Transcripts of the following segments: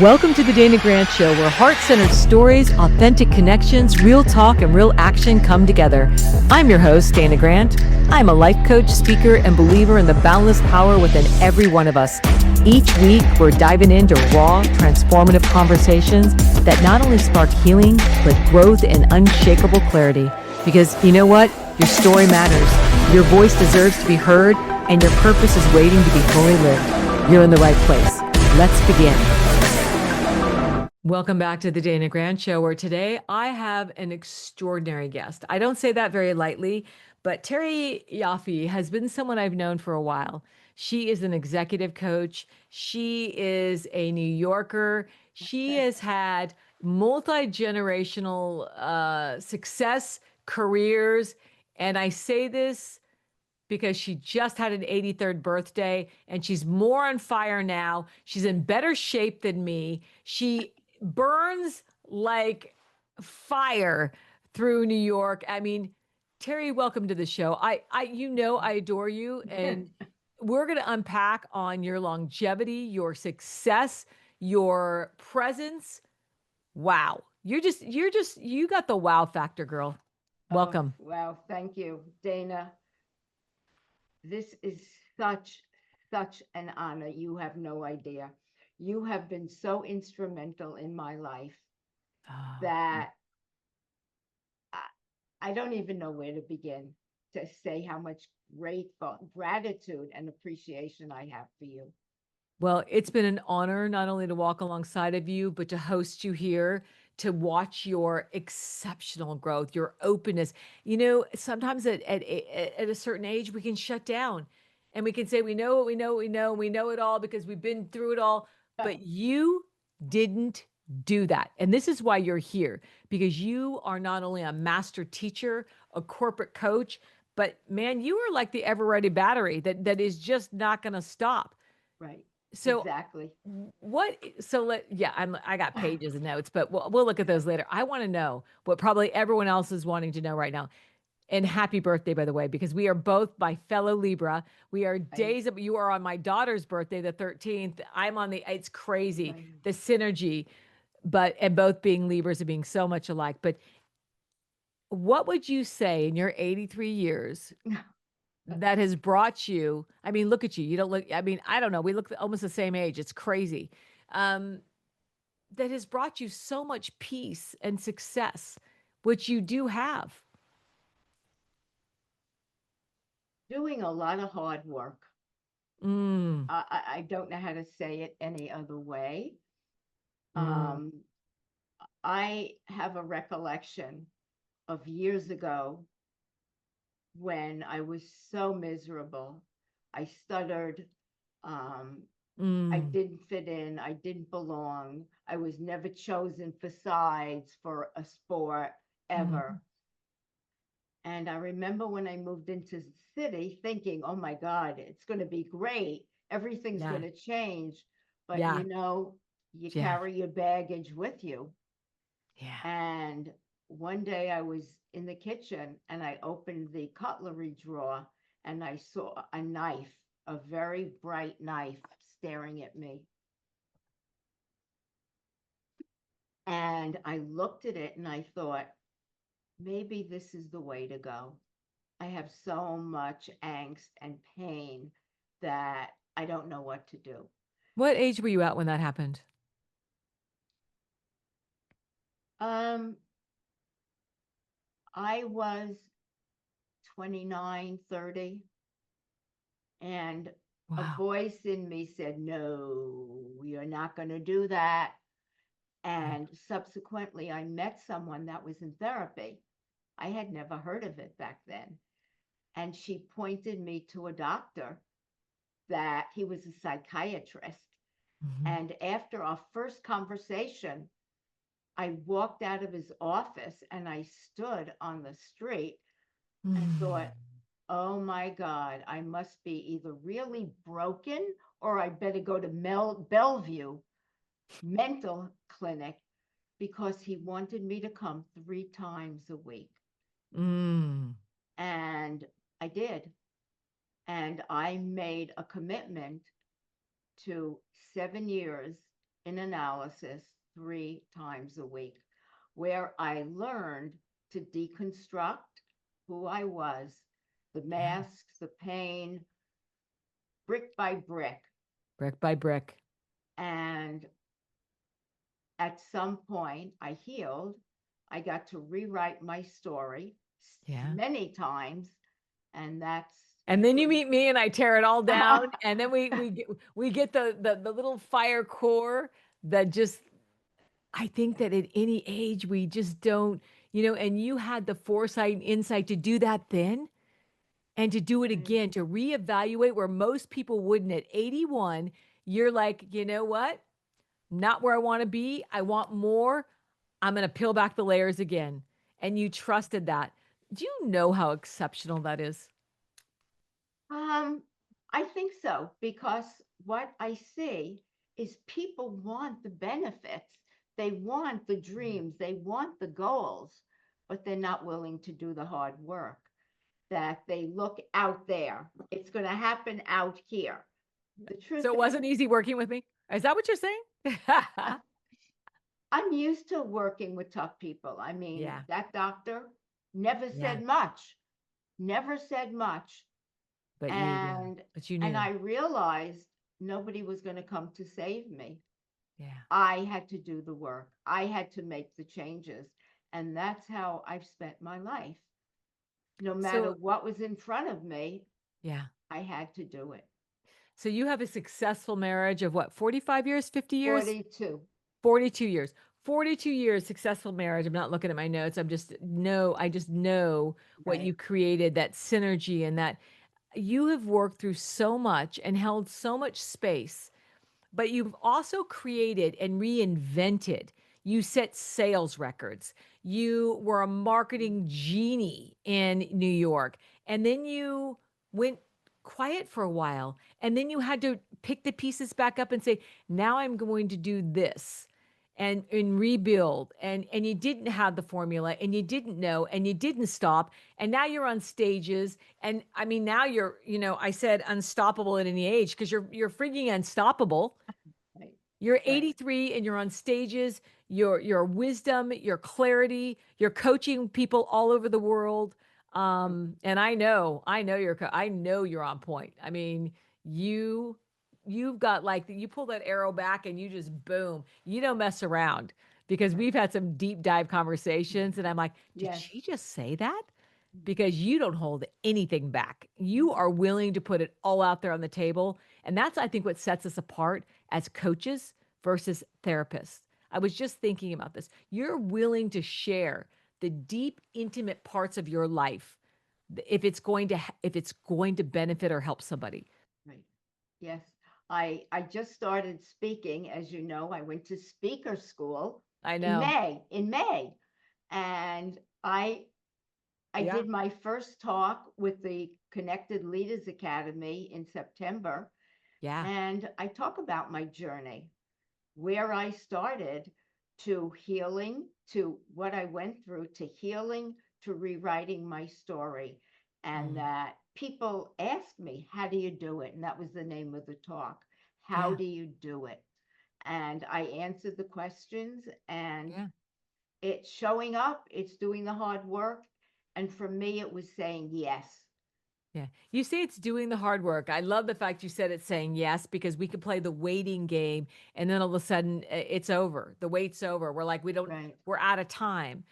Welcome to the Dana Grant Show, where heart-centered stories, authentic connections, real talk, and real action come together. I'm your host, Dana Grant. I'm a life coach, speaker, and believer in the boundless power within every one of us. Each week, we're diving into raw, transformative conversations that not only spark healing, but growth and unshakable clarity. Because you know what? Your story matters. Your voice deserves to be heard, and your purpose is waiting to be fully lived. You're in the right place. Let's begin. Welcome back to the Dana Grant Show, where today I have an extraordinary guest. I don't say that very lightly, but Terry Yoffe has been someone I've known for a while. She is an executive coach. She is a New Yorker. She has had multi-generational success, careers, and I say this because she just had an 83rd birthday and she's more on fire now. She's in better shape than me. She burns like fire through New York. I mean, Terry, welcome to the show. I I adore you, and we're going to unpack on your longevity, your success, your presence. Wow. You got the wow factor, girl. Oh, Welcome. wow. Thank you, Dana. This is such an honor. You have no idea. You have been so instrumental in my life Oh, that I, I don't even know where to begin to say how much grateful, gratitude, and appreciation I have for you. well, it's been an honor not only to walk alongside of you, but to host you here, to watch your exceptional growth, your openness. You know, sometimes at a certain age, we can shut down and we can say, we know what we know, what we know, we know it all because we've been through it all. But you didn't do that. And this is why you're here, because you are not only a master teacher, a corporate coach, but man, you are like the ever ready battery that is just not going to stop. Right. So Exactly. what so let yeah, I got pages of notes, but we'll look at those later. I want to know what probably everyone else is wanting to know right now. And happy birthday, by the way, because we are both my fellow Libra. We are Right. days of you are on my daughter's birthday, the 13th. I'm on the it's crazy, Right. the synergy, but and both being Libras and being so much alike. But what would you say in your 83 years that has brought you, I mean, look at you. You don't look, I mean, I don't know. We look almost the same age. It's crazy. Um, that has brought you so much peace and success, which you do have. Doing a lot of hard work. Mm, I don't know how to say it any other way. mm, Um, I have a recollection of years ago when I was so miserable. I stuttered. Um, I mm, didn't fit in. I didn't belong. I was never chosen for sides for a sport mm. ever. And I remember when I moved into the city thinking, oh my God, it's going to be great. Everything's going Yeah, to change. But yeah, you yeah, carry your baggage with you. yeah. And one day I was in the kitchen and I opened the cutlery drawer and I saw a knife, a very bright knife staring at me. And I looked at it and I thought, maybe this is the way to go. I have so much angst and pain that I don't know what to do. What age were you at when that happened? Um, I was 29, 30. And a Wow. voice in me said, no, you're not going to do that. Yeah. And subsequently, I met someone that was in therapy. I had never heard of it back then. And she pointed me to a doctor that he was a psychiatrist. Mhm. And after our first conversation, I walked out of his office and I stood on the street and Mm. thought, oh my God, I must be either really broken or I better go to Bellevue mental clinic because he wanted me to come 3 times a week. Mm. And I did. And I made a commitment to 7 years in analysis 3 times a week, where I learned to deconstruct who I was, the Yeah. masks, the pain, brick by brick. Brick by brick. And at some point, I healed. I got to rewrite my story Yeah. many times, and that's And then you pretty. meet me and I tear it all down. And then we get the little fire core that just, I think that at any age we just don't, and you had the foresight and insight to do that then and to do it Right. again, to reevaluate where most people wouldn't at 81. You're like, you know what? Not where I want to be. I want more. I'm going to peel back the layers again. And you trusted that. Do you know how exceptional that is? Um, I think so, because what I see is people want the benefits, they want the dreams, they want the goals, but they're not willing to do the hard work. That they look out there, it's going to happen out here. The truth So it is, wasn't easy working with me. Is that what you're saying? I- I'm used to working with tough people. I mean, Yeah. that doctor never Yeah. said much, never said much. But yeah, and but you and knew. I realized nobody was going to come to save me. Yeah. I had to do the work. I had to make the changes, and that's how I've spent my life. No matter So what was in front of me, yeah. I had to do it. So you have a successful marriage of what, 45 years, 50 years? 42. 42 years. 42 years successful marriage. I'm not looking at my notes. I just know what Right. you created, that synergy, and that you have worked through so much and held so much space, but you've also created and reinvented. You set sales records. You were a marketing genie in New York. And then you went quiet for a while. And then you had to pick the pieces back up and say, now I'm going to do this and rebuild. And you didn't have the formula and you didn't know and you didn't stop. And now you're on stages. And I mean, now you're, I said unstoppable at any age because you're freaking unstoppable. Right. You're Right. 83 and you're on stages. Your wisdom, your clarity, you're coaching people all over the world. And I know you're on point. I mean, you you've got like you pull that arrow back and you just boom. You don't mess around because Right. we've had some deep dive conversations and I'm like, did Yes. she just say that? Because you don't hold anything back. You are willing to put it all out there on the table. And that's, I think, what sets us apart as coaches versus therapists. I was just thinking about this. You're willing to share the deep, intimate parts of your life if it's going to benefit or help somebody. Right. Yes. I just started speaking. As you know, I went to speaker school I in know. May, and I Yeah. did my first talk with the Connected Leaders Academy in September, Yeah. and I talk about my journey, where I started, to healing, to what I went through, to healing, to rewriting my story. And Mm, that people ask me, how do you do it? And that was the name of the talk. How yeah. do you do it? And I answered the questions, and Yeah. it's showing up, it's doing the hard work. And for me, it was saying yes. Yeah. You say it's doing the hard work. I love the fact you said it's saying yes because we could play the waiting game and then all of a sudden it's over. The wait's over. Right. We're out of time.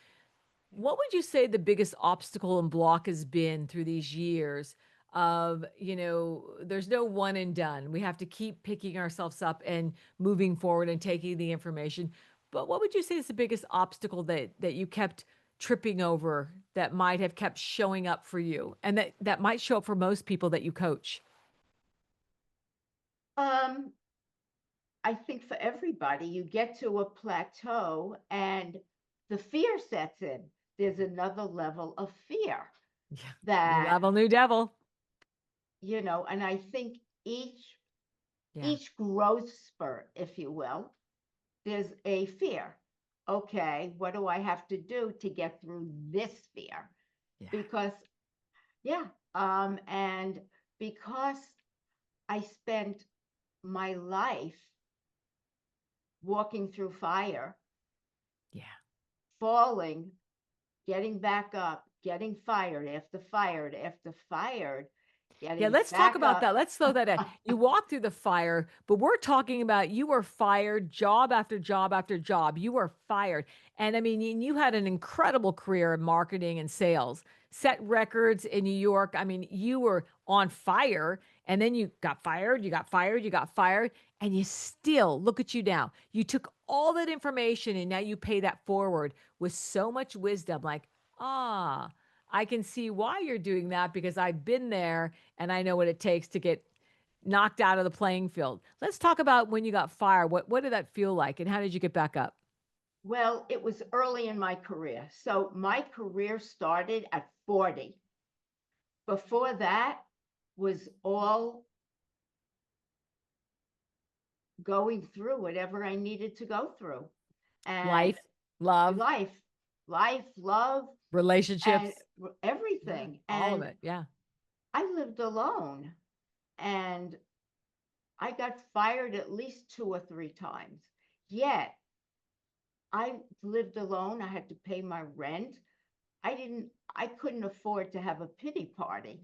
What would you say the biggest obstacle and block has been through these years of, there's no one and done. We have to keep picking ourselves up and moving forward and taking the information. But what would you say is the biggest obstacle that you kept tripping over that might have kept showing up for you and that might show up for most people that you coach? Um, I think for everybody, you get to a plateau and the fear sets in. There's another level of fear Yeah. New that, level, new devil. and I think each Yeah. each growth spurt, if you will, there's a fear. Okay, what do I have to do to get through this fear? Yeah. Because, yeah, and because I spent my life walking through fire, Yeah. falling, getting back up, getting fired after fired, Yeah, getting let's talk back about up. that. Let's slow that down. You walk through the fire, but we're talking about you were fired job after job after job. You were fired. And I mean, you had an incredible career in marketing and sales, set records in New York. I mean, you were on fire and then you got fired, you got fired, you got fired, and you still look at you now. You took all that information and now you pay that forward with so much wisdom like, ah, I can see why you're doing that because I've been there and I know what it takes to get knocked out of the playing field. Let's talk about when you got fired. What did that feel like and how did you get back up? Well, it was early in my career. So my career started at 40. Before that was all going through whatever I needed to go through. And Life, love, life, love, and relationships. Yeah, everything. all of And it. Yeah. I lived alone and I got fired at least 2 or 3 times. Yet I lived alone. I had to pay my rent. I couldn't afford to have a pity party.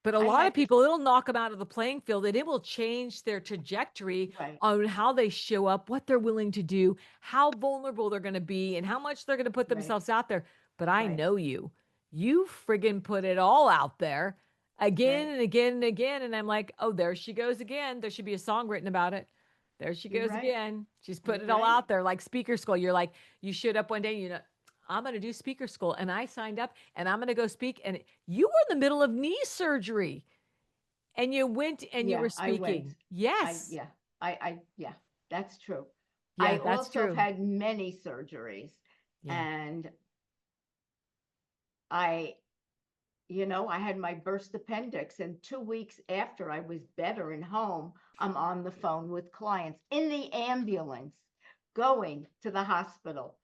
But a I lot of had to, people, it'll knock them out of the playing field and it will change their trajectory right, on how they show up, what they're willing to do, how vulnerable they're going to be, and how much they're going to put right, themselves out there. But I right, know you. You friggin' put it all out there again right. and again and again. And I'm like, oh, there she goes again. There should be a song written about it. There she You're goes right. again. She's You're putting it all right. out there like speaker school. You're like, you showed up one day, you know, I'm going to do speaker school. And I signed up and I'm going to go speak. And you were in the middle of knee surgery and you went and you Yeah, were I went. speaking. Yes. Yeah, yeah, that's true. Yeah, I that's also have true. had many surgeries Yeah. and I, I had my burst appendix and 2 weeks after I was better and home, I'm on the phone with clients in the ambulance going to the hospital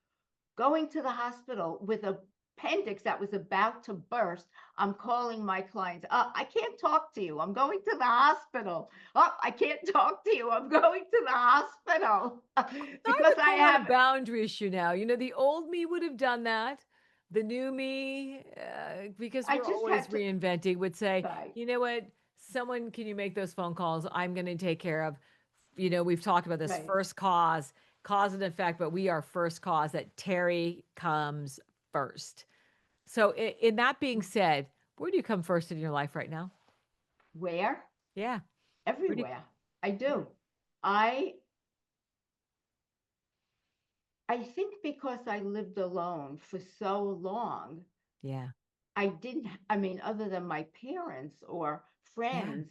with a appendix that was about to burst. I'm calling my clients. I can't talk to you. I'm going to the hospital. I can't talk to you. I'm going to the hospital I because would I call that a have, boundary issue now. You know, the old me would have done that. The new me, because I we're just always had to, reinventing, would say, right, you know what? Someone, can you make those phone calls? I'm going to take care of. You know, we've talked about this right. first cause and effect, but we are first cause that Terry comes first. So, in that being said, where do you come first in your life right now? Where? Yeah. Where do you, Everywhere. I yeah. do. I I think because I lived alone for so long, Yeah. I didn't, I mean, other than my parents or Yeah. friends,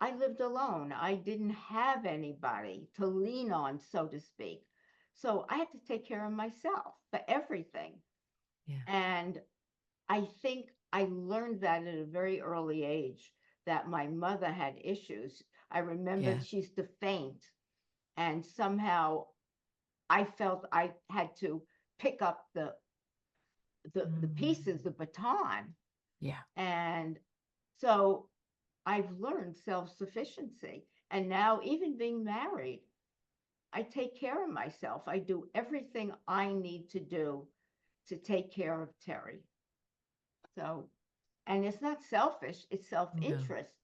I lived alone. I didn't have anybody to lean on, so to speak. So I had to take care of myself for everything. Yeah. And I think I learned that at a very early age that my mother had issues. I remember Yeah. she used to faint, and somehow I felt I had to pick up the pieces, Mm. the baton. Yeah. And so I've learned self-sufficiency. And now, even being married, I take care of myself. I do everything I need to do to take care of Terry. So, and it's not selfish, it's No. self-interest.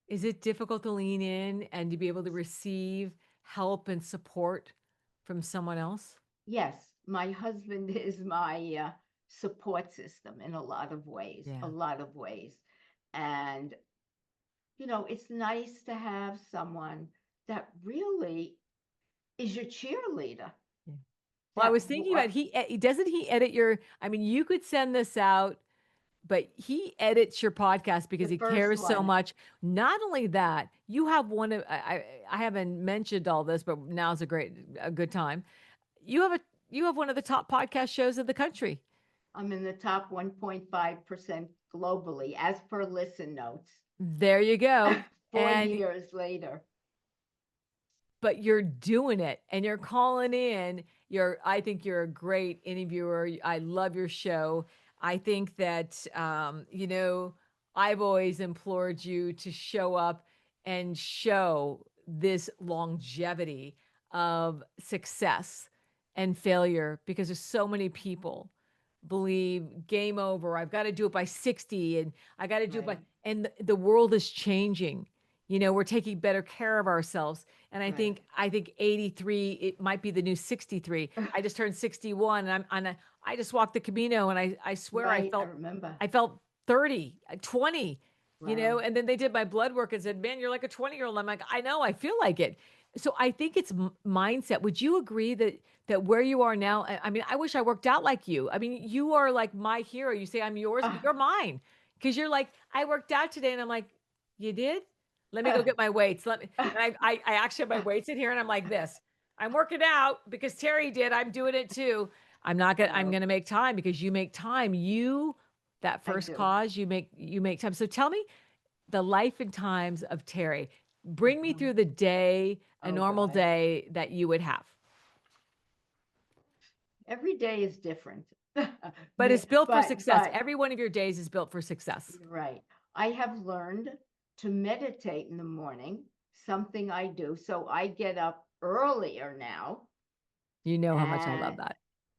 Is it difficult to lean in and to be able to receive help and support from someone else? Yes, my husband is my support system in a lot of ways, a Yeah. lot of ways. And, it's nice to have someone that really is your cheerleader. Yeah. Well, I That was thinking about doesn't he edit your I mean, you could send this out, but he edits your podcast the because he first cares so one, much. Not only that, you have one of I haven't mentioned all this, but now's a good time. You have a you have one of the top podcast shows in the country. I'm in the top 1.5% globally, as per Listen Notes, There you go. 40 And years later. but you're doing it and you're calling in. I think you're a great interviewer. I love your show. I think that, I've always implored you to show up and show this longevity of success and failure because there's so many people believe game over. I've got to do it by 60 and I got to do it by, Right. and the world is changing. You know, we're taking better care of ourselves. And Right. I think 83, it might be the new 63. I just turned 61 and I'm on a, I just walked the Camino and I swear Right. I remember. I felt 30, 20, you know, Wow. and then they did my blood work and said, man, you're like a 20-year-old. I'm like, I know, I feel like it. So I think it's mindset. Would you agree that where you are now, I mean, I wish I worked out like you. I mean, you are like my hero. You say I'm yours, Ah, you're mine. Because you're like, I worked out today. And I'm like, you did? Let me go get my weights. Let me, and I actually have my weights in here and I'm like this. I'm working out because Terry did. I'm doing it too. I'm no, gonna make time because you make time. You that I first do. cause, you make time. So tell me the life and times of Terry. Bring me Mhm. through the day, a Oh normal God. day that you would have. Every day is different. But it's built for success. But Every one of your days is built for success. you're right. I have learned to meditate in the morning, something I do. So I get up earlier now You know how much I love and that.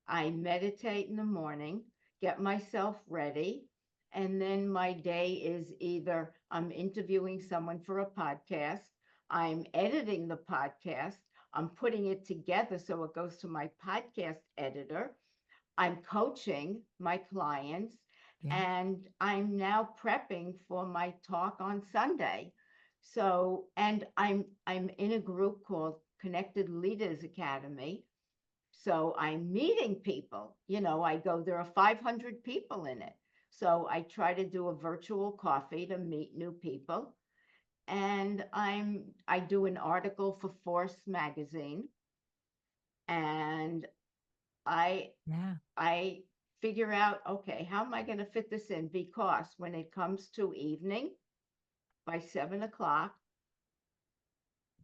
I meditate in the morning, get myself ready, and then my day is either I'm interviewing someone for a podcast, I'm editing the podcast, I'm putting it together so it goes to my podcast editor, I'm coaching my clients, Yeah. and I'm now prepping for my talk on Sunday. So, and I'm in a group called Connected Leaders Academy, so I'm meeting people. I go, there are 500 people in it. So I try to do a virtual coffee to meet new people. And I do an article for Force magazine. And I Yeah. I figure out, okay, how am I going to fit this in? Because when it comes to evening, by 7 o'clock,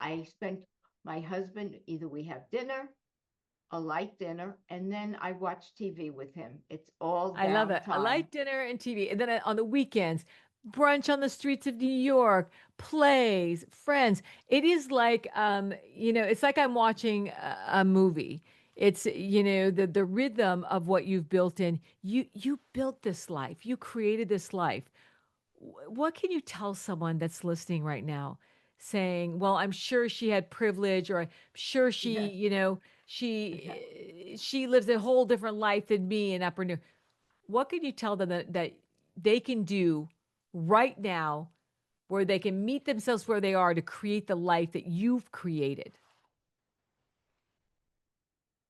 I spend my husband, either we have dinner, a light dinner, and then I watch TV with him. It's all I love it. A downtime. light dinner and TV. And then on the weekends, brunch on the streets of New York, plays, friends. It is like you know, it's like I'm watching a movie. It's, you know, the rhythm of what you've built in. You built this life. You created this life. What can you tell someone that's listening right now saying, well, I'm sure she had privilege, or I'm sure she, Yeah. you know, she lives a whole different life than me in Upper New. What can you tell them that they can do right now where they can meet themselves where they are to create the life that you've created?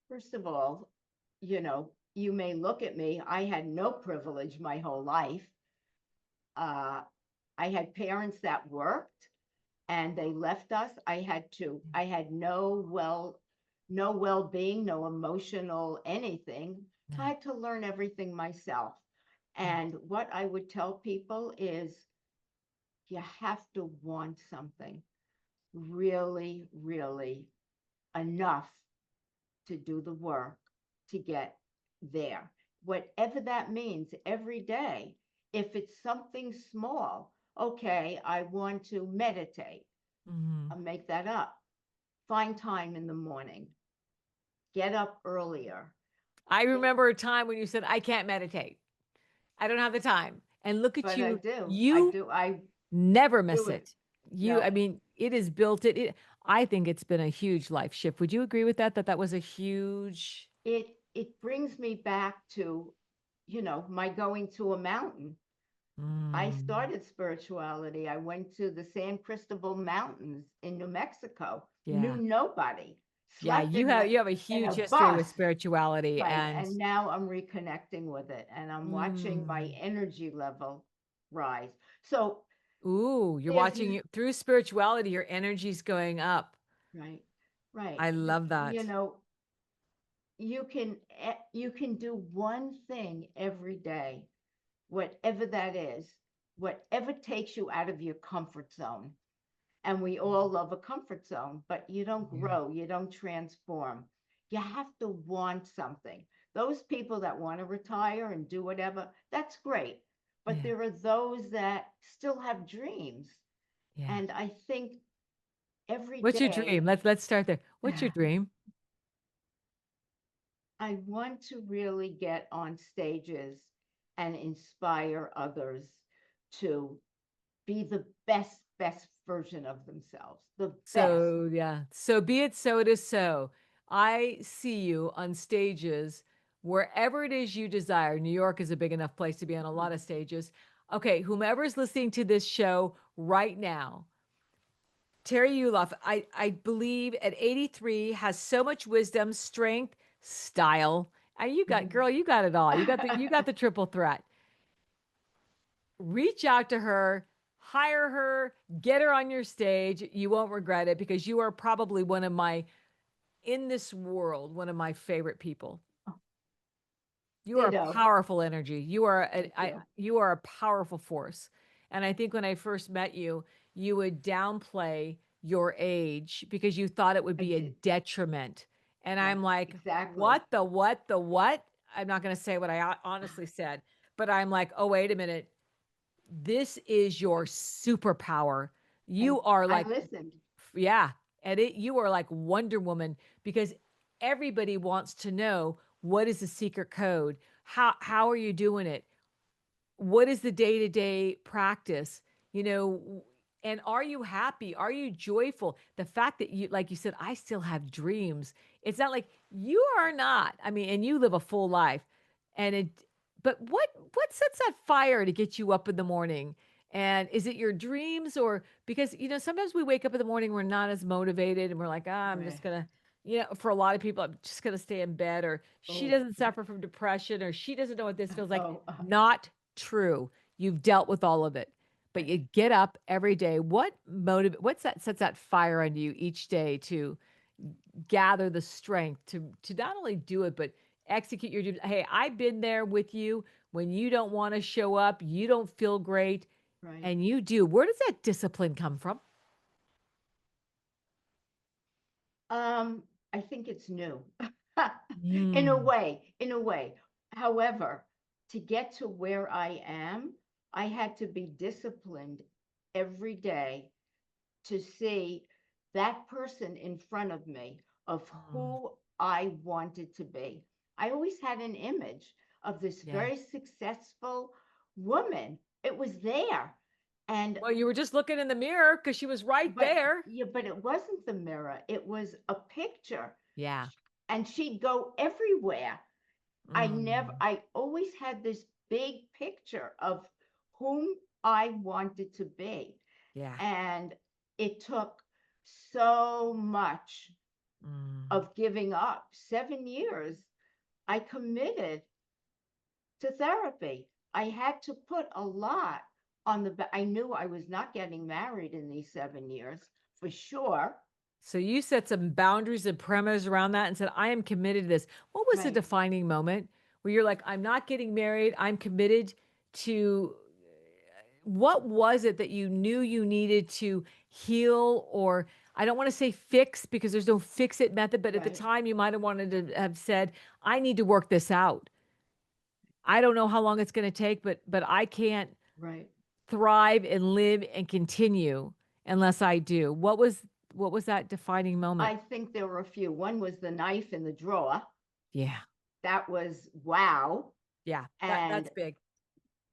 First of all, you may look at me. I had no privilege my whole life. Uh, I had parents that worked and they left us. I had no well-being, no emotional anything. No. I had to learn everything myself. Yeah. And what I would tell people is you have to want something really, really enough to do the work to get there. Whatever that means every day. If it's something small, okay, I want to meditate. Mhm. I'll make that up. Find time in the morning. Get up earlier. I Get, remember a time when you said, I can't meditate. I don't have the time. And look at but I you. do. I You do. I never do miss it. it. You, I No, mean, it is built it. I think it's been a huge life shift. Would you agree with that? That was a huge. it brings me back to, my going to a mountain. I Mm, started spirituality. I went to the San Cristobal Mountains in New Mexico, knew yeah. nobody, Yeah, slept in a you have a in a huge history bus, with spirituality right? and And now I'm reconnecting with it and I'm watching my mm, energy level rise. So ooh, you're there's watching it through spirituality, your energy's going up. right, right. I love You that. know, you can do one thing every day, whatever that is, whatever takes you out of your comfort zone. And we all love a comfort zone, but you don't Yeah. grow, you don't transform. You have to want something. Those people that want to retire and do whatever, that's great. But Yeah. there are those that still have dreams. Yeah. And I think every What's your day. dream? Let's start there. What's your dream? I want to really get on stages and inspire others to be the best version of themselves. The best. So yeah, so be it, so it is so. I see you on stages wherever it is you desire. New York is a big enough place to be on a lot of stages. Okay, whomever is listening to this show right now, Terry Uloff, I believe at 83 has so much wisdom, strength, style. And you got, girl, you got it all. You got the triple threat. Reach out to her, hire her, get her on your stage. You won't regret it because you are probably one of my, in this world, one of my favorite people. You are a Ditto. powerful energy. Thank you. You are a powerful force. And I think when I first met you, you would downplay your age because you thought it would I be a did. detriment. And Yes, I'm like, exactly. what? I'm not going to say what I honestly said, but I'm like, oh, wait a minute. This is your superpower. And You are I like, listened. yeah, and you are like Wonder Woman because everybody wants to know what is the secret code? How are you doing it? What is the day-to-day practice? You know, and are you happy? Are you joyful? The fact that you, like you said, I still have dreams. It's not like you are not. I mean, and you live a full life. And it, but what sets that fire to get you up in the morning? And is it your dreams or because sometimes we wake up in the morning, we're not as motivated and we're like, ah, I'm just Right. gonna, for a lot of people, I'm just gonna stay in bed, or she Oh, doesn't suffer from depression, or she doesn't know what this feels like. oh, Not true. You've dealt with all of it, but right. you get up every day. What's that sets that fire under you each day to gather the strength to not only do it, but execute your dreams? Hey, I've been there with you when you don't want to show up, you don't feel great, Right. and you do. Where does that discipline come from? Um, I think it's new. Mm, In a way. However, to get to where I am, I had to be disciplined every day to see that person in front of me of mm, who I wanted to be. I always had an image of this yeah. very successful woman. It was there. And Well, you were just looking in the mirror because she was right but there. yeah, but it wasn't the mirror. It was a picture. Yeah. And she'd go everywhere. Mm, I always had this big picture of whom I wanted to be. yeah. And it took so much Mm. of giving up. 7 years, I committed to therapy. I had to put a lot on I knew I was not getting married in these 7 years for sure. So you set some boundaries and parameters around that and said, I am committed to this. What was the Right, defining moment where you're like, I'm not getting married. I'm committed to what was it that you knew you needed to heal, or I don't want to say fix because there's no fix it method, but at the right, time you might have wanted to have said, I need to work this out. I don't know how long it's going to take, but I can't right. thrive and live and continue unless I do. What was that defining moment? I think there were a few. One was the knife in the drawer. Yeah. That was wow. Yeah. That's And big.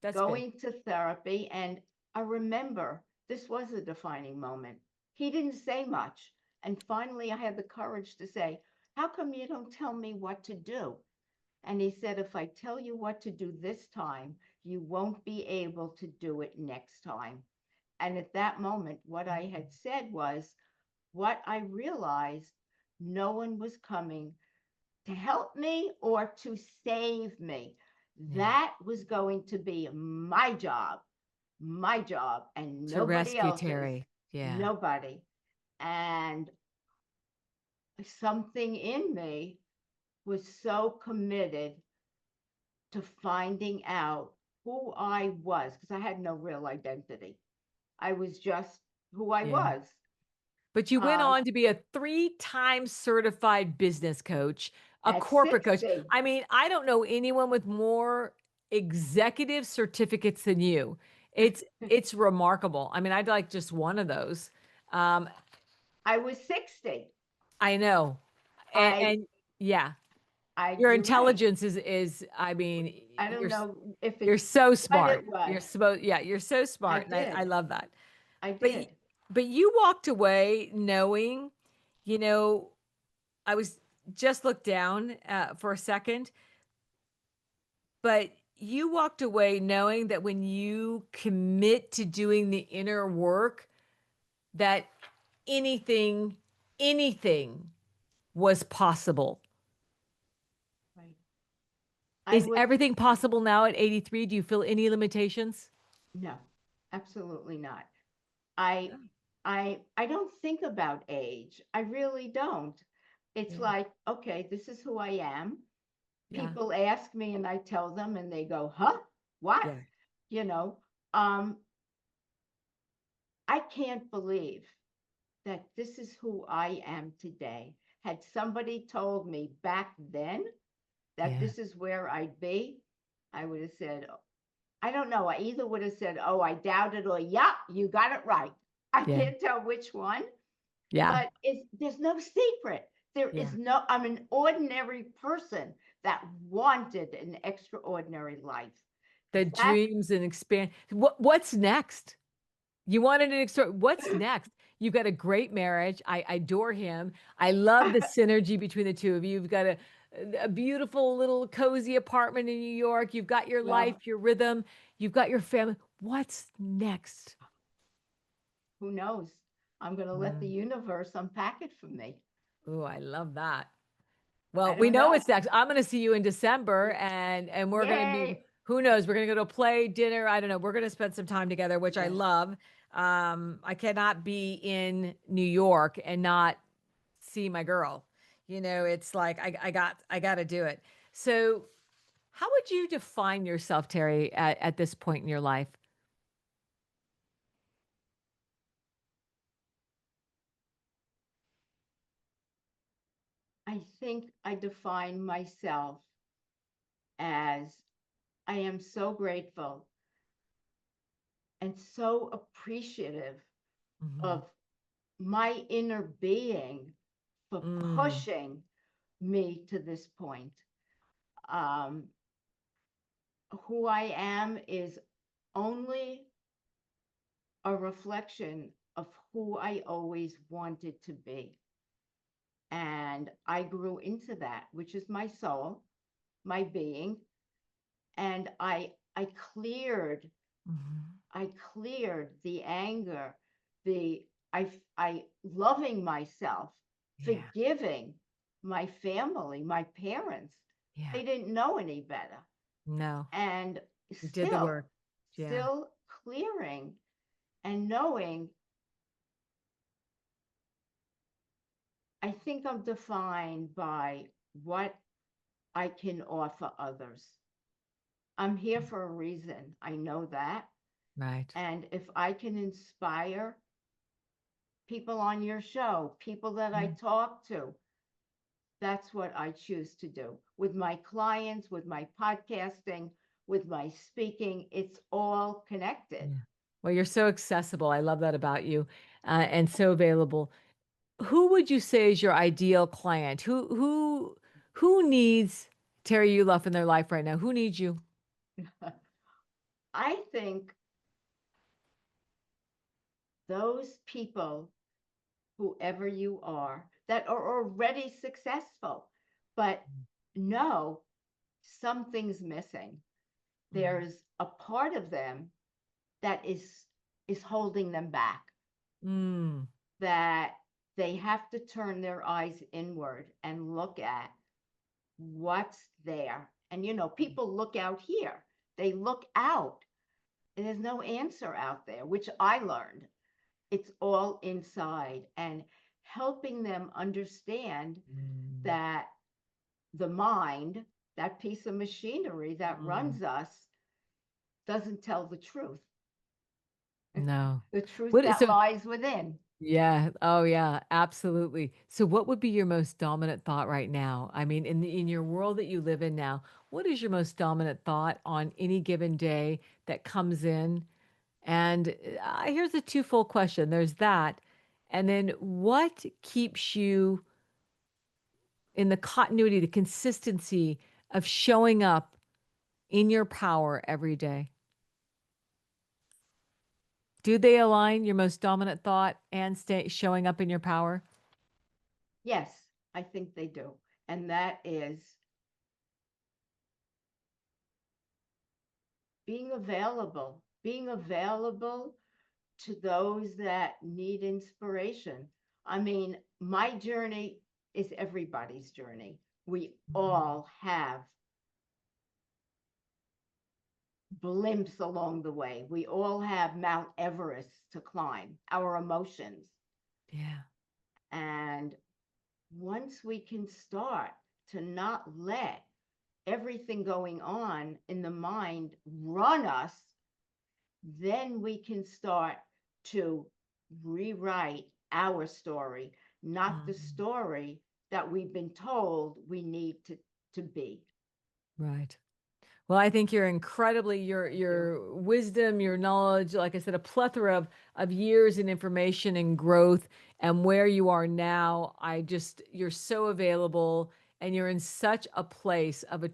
That's big. going to therapy. And I remember this was a defining moment. He didn't say much. And finally, I had the courage to say, how come you don't tell me what to do? And he said, if I tell you what to do this time, you won't be able to do it next time. And at that moment, what I had said was, what I realized, no one was coming to help me or to save me. Yeah. That was going to be my job, and To nobody rescue else's. Terry. Yeah. Nobody. And something in me was so committed to finding out who I was because I had no real identity. I was just who I Yeah. was. But you went Um, on to be a 3-time certified business coach, a at corporate coach. 60, I mean, I don't know anyone with more executive certificates than you. It's remarkable. I mean, I'd like just one of those. Um, I was 60. I know. I And yeah, I your you're right. intelligence is, I mean, I don't know if you're it's so what smart. it was. Yeah, you're so I smart, and I did. love that. I But did. but you walked away knowing, you know, I was just looked down for a second, but you walked away knowing that when you commit to doing the inner work, that anything, anything was possible. Right. I Is was everything possible now at 83? Do you feel any limitations? no, absolutely not. I I don't think about age. I really don't. It's Yeah. like, okay, this is who I am. Yeah. People ask me and I tell them and they go, "Huh? What?" Yeah. You know, um I can't believe that this is who I am today. Had somebody told me back then that Yeah. this is where I'd be, I would have said, I don't know. I either would have said, "Oh, I doubt it," or "Yeah, you got it right." I Yeah. can't tell which one, Yeah. but there's no secret. There Yeah. is no. I'm an ordinary person that wanted an extraordinary life. The That dreams and expand. What's next? You wanted an extra. What's next? You've got a great marriage. I adore him. I love the synergy between the two of you. You've got a beautiful little cozy apartment in New York. You've got your life, well, your rhythm. You've got your family. What's next? who knows? I'm going to let the Mm. universe unpack it for me. Oh, I love that. I Well, we don't know know. it's next. I'm gonna see you in December, and we're gonna be, Yay! who knows, we're gonna go to a play, dinner, I don't know. We're gonna spend some time together, which I Yes. love. I cannot be in New York and not see my girl. It's like I gotta do it. So, how would you define yourself, Terry, at this point in your life? I think I define myself as I am so grateful and so appreciative Mhm. of my inner being for Mm, pushing me to this point. Um, who I am is only a reflection of who I always wanted to be. And I grew into that, which is my soul, my being. And I cleared mhm. I cleared the anger, the I loving myself, Yeah, forgiving my family, my parents. yeah. They didn't know any better. No, And you did the still, work. Yeah. still clearing and knowing, I think I'm defined by what I can offer others. I'm here for a reason. I know that. Right. And if I can inspire people on your show, people that I Yeah. talk to, that's what I choose to do with my clients, with my podcasting, with my speaking. It's all connected. Yeah. Well, you're so accessible. I love that about you, and so available. Who would you say is your ideal client? Who needs Terry Uloff in their life right now? Who needs you? I think those people, whoever you are, that are already successful, but know something's missing. Mm. There's a part of them that is holding them back, Mm. that they have to turn their eyes inward and look at what's there. And people look out here, they look out, and there's no answer out there, which I learned. It's all inside, and helping them understand Mm. that the mind, that piece of machinery that Mm. runs us, doesn't tell the truth. No. The truth What is that so lies within. Yeah. Oh, yeah, absolutely. So what would be your most dominant thought right now? I mean, in your world that you live in now, what is your most dominant thought on any given day that comes in? And here's a twofold question. There's that. And then what keeps you in the continuity, the consistency of showing up in your power every day? Do they align your most dominant thought and showing up in your power? Yes, I think they do. And that is being available to those that need inspiration. I mean, my journey is everybody's journey. We all have blimps along the way. We all have Mount Everest to climb, our emotions. Yeah. And once we can start to not let everything going on in the mind run us, then we can start to rewrite our story, not the Mhm. story that we've been told we need to be. Right. Well, I think you're incredibly Thank you. your wisdom, your knowledge, like I said, a plethora of years and information and growth and where you are now. I just you're so available and you're in such a place of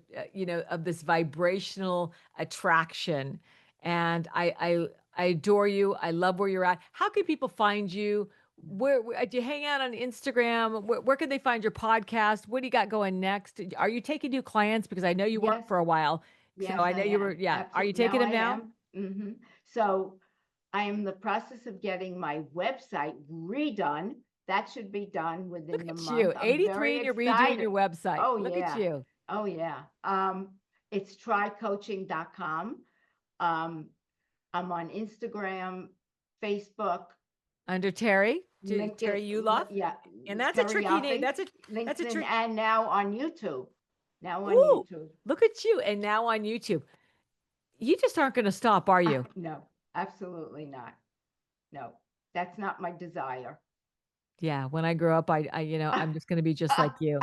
of this vibrational attraction. And I adore you. I love where you're at. How can people find you? Where do you hang out on Instagram? Where can they find your podcast? What do you got going next? Are you taking new clients? Because I know you weren't Yes, for a while. So yes, I I know you were, am. yeah. Are you Absolutely. Now taking I them now? am. So I am in the process of getting my website redone. That should be done Look within the at you, month. I'm 83 very and you're redoing excited. your website. Oh Look at yeah. you. Oh yeah. It's trycoaching.com. Um, I'm on Instagram, Facebook, Under Terry, LinkedIn, Terry Uloff. yeah, And that's a Terry tricky name. Yoffe, That's a LinkedIn, trick. and now on YouTube. Now on Ooh, YouTube. look at you. And now on YouTube. You just aren't going to stop, are you? No, absolutely not. No, that's not my desire. Yeah. When I grow up, I'm just going to be just like you.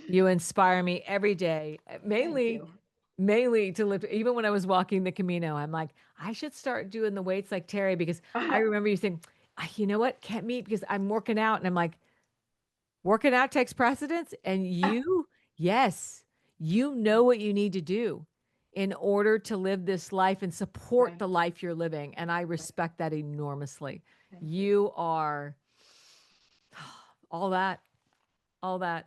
You inspire me every day, Thank mainly you. mainly to live. Even when I was walking the Camino, I'm like, I should start doing the weights like Terry because I remember you saying, You know what? Can't meet because I'm working out." And I'm like, "Working out takes precedence." And yes, you know what you need to do in order to live this life and support Right, the life you're living. And I right. respect that enormously. Thank you. You are all that, all that.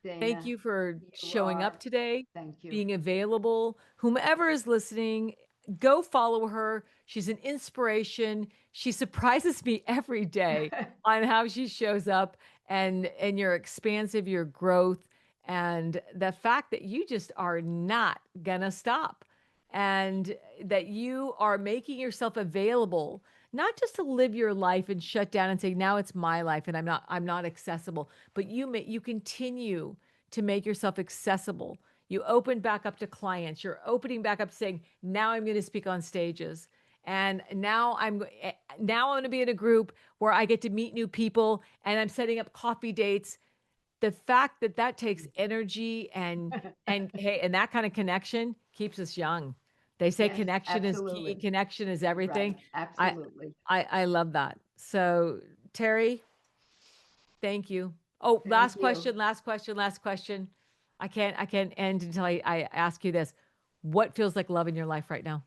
Thank Dana, you for you showing up are, today, thank you. being available. Whomever is listening, go follow her. She's an inspiration. She surprises me every day on how she shows up and your expansive, your growth, and the fact that you just are not gonna stop and that you are making yourself available not just to live your life and shut down and say now it's my life and I'm not accessible, but you continue to make yourself accessible. You open back up to clients. You're opening back up saying, now I'm going to speak on stages. And now I'm going to be in a group where I get to meet new people and I'm setting up coffee dates. The fact that that takes energy and hey, and that kind of connection keeps us young. They say Yes, connection is key, absolutely. connection is Right, everything. I absolutely. I love that. So, Terry, thank you. Oh, Thank you. last question. I can't end until I ask you this. What feels like love in your life right now?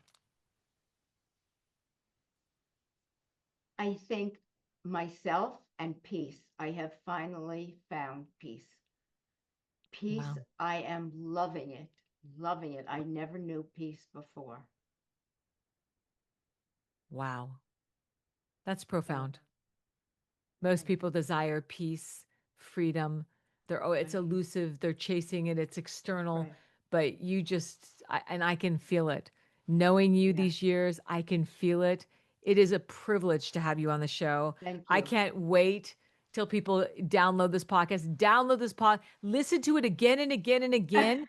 I think myself and peace. I have finally found peace. Peace, Wow. I am loving it, loving it. I never knew peace before. Wow. That's So profound. Most thank people you. desire peace, freedom. It's Right, elusive, they're chasing it, it's external, right. but and I can feel it. Knowing you Yeah. these years, I can feel it. It is a privilege to have you on the show. Thank I you. can't wait till people download this pod, listen to it again and again and again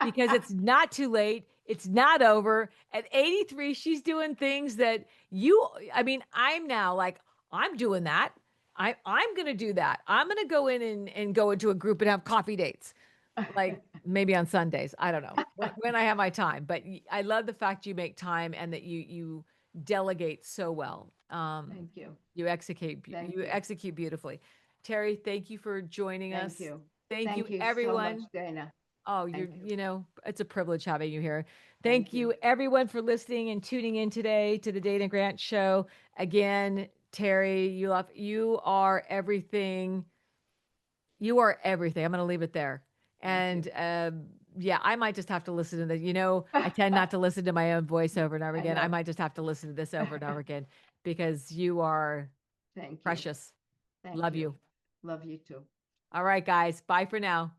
because it's not too late. It's not over. At 83, she's doing things that I mean, I'm now like, I'm doing that. I'm going to do that. I'm going to go in and go into a group and have coffee dates, like maybe on Sundays. I don't know when I have my time, but I love the fact you make time and that you delegate so well. Thank you. You execute, Thank you you. execute beautifully. Terry, thank you for joining Thank us. you. Thank you, Thank you so much, everyone. Dana. Oh, you're, Thank you. you know, it's a privilege having you here. Thank Thank you, you. everyone, for listening and tuning in today to the Dana Grant Show. Again, Terry, you are everything. You are everything. I'm going to leave it there. Thank you. And yeah, I might just have to listen to the, I tend not to listen to my own voice over and over I again. I know. might just have to listen to this over and over again because you are Thank you. precious. Thank Love you. you. Love you too. All right, guys. Bye for now.